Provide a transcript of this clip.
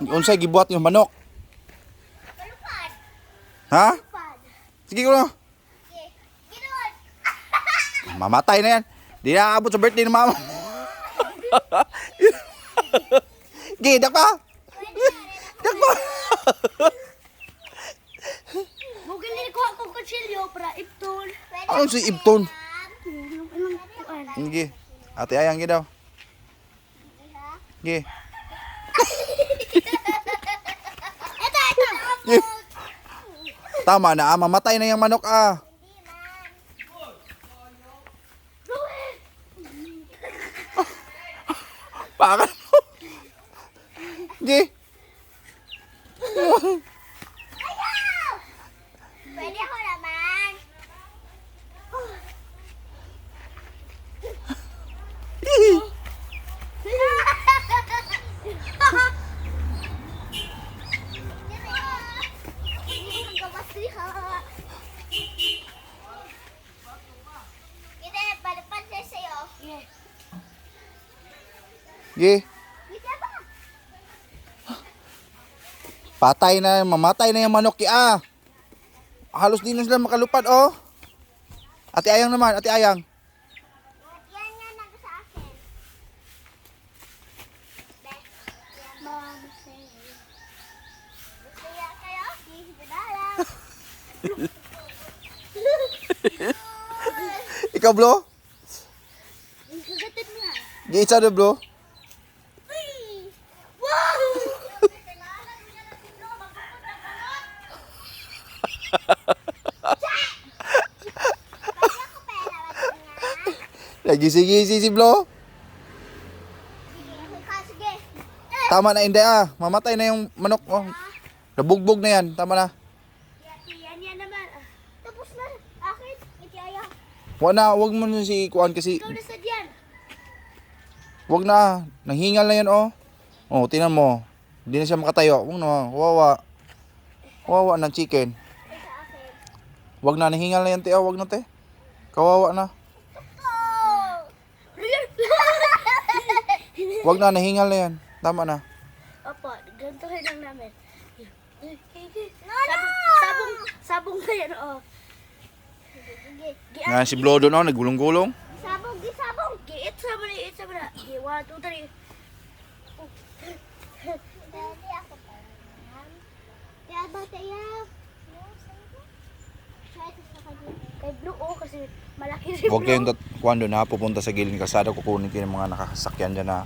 Unsay gibuhat yung manok? Ha? Sige ko na. Mamatay na yan. Di na abot sa birthday ng mama. Gidak pa. Dak pa. Mugili ko ako kutsilyo para ipton. Ano si Ibton? Sige. Ate Ayang gi daw. Gi. Gi. Tama na, mamatay na yung manok ah. Pakan mo. Gi. Pwede ako naman. Gi. Patay na, mamatay na yung manok ki ah. Halos di na sila makalupad oh. Ate Ayang naman, Ate Ayang. Yan nga nag sa akin. Mom, say. Kaya kayo? Hindi dala. Ikaw bro? Kagatin mo na. Gi isa na bro. Wow! Nagisi-gisi si bro. Sige. Tama na hindi ah. Mamatay na yung manok oh. Nabugbog na yan, tama na. Yan naman. Tapos na. Akin. Iti ayaw. Wag mo na si Kuan kasi Ikaw na sa diyan. wag na. Nanghingal na yan oh. Oh, tingnan mo. Hindi na siya makatayo. Wag na, wawa. Wawa ng chicken. Ay sa akin. Wag na, nanghingal na yan te. Oh, wag na te. Kawawa na. Oh! Wag na, nahingal na yan. Tama na. Opo, gantuhin lang namin. No! Sabong na yan, oh. Nga si Blo doon oh, nagulong-gulong. Sabong, giit sa mo na, giit sa mo na. 1, 2, 3. Daddy, ako pa. Kaya ba tayo? Kay Blue, oh, kasi malaki si Blue. Huwag kayong Kuan doon ha, pupunta sa gilid ng kalsada, kukunin kayo ng mga nakasakyan dyan ha.